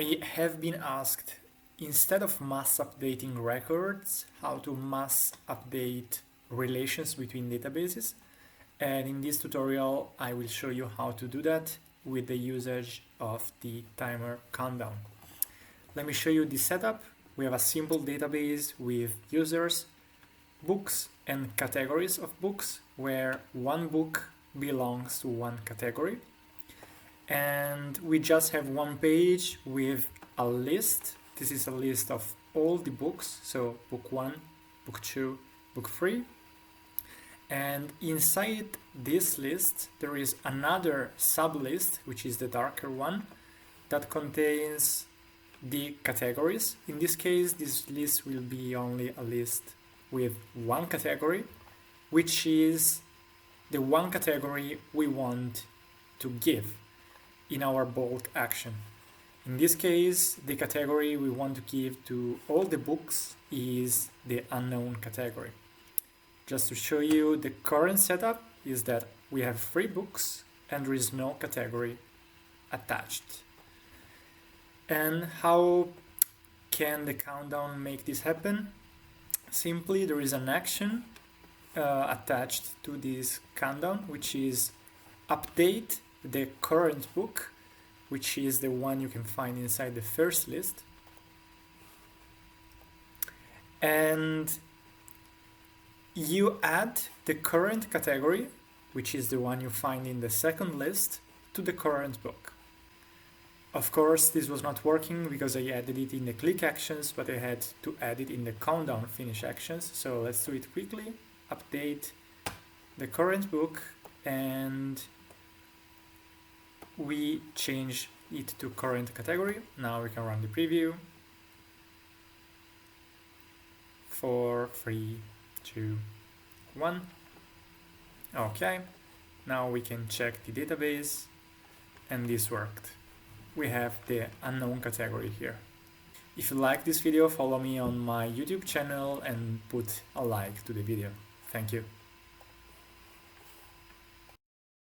I have been asked, instead of mass updating records, how to mass update relations between databases. And in this tutorial, I will show you how to do that with the usage of the timer countdown. Let me show you the setup. We have a simple database with users, books, and categories of books, where one book belongs to one category. And we just have one page with a list. This is a list of all the books, so book 1, book 2, book 3. And inside this list there is another sublist, which is the darker one, that contains the categories. In this case, this list will be only a list with one category, which is the one category we want to give in our bulk action. In this case, the category we want to give to all the books is the unknown category. Just to show you, the current setup is that we have 3 books and there is no category attached. And how can the countdown make this happen? Simply, there is an action attached to this countdown, which is update the current book, which is the one you can find inside the first list. And you add the current category, which is the one you find in the second list, to the current book. Of course, this was not working because I added it in the click actions, but I had to add it in the countdown finish actions. So let's do it quickly. Update the current book, and we change it to current category. Now we can run the preview. 4, 3, 2, 1. Okay, now we can check the database, and this worked. We have the unknown category here. If you like this video, follow me on my YouTube channel and put a like to the video. Thank you.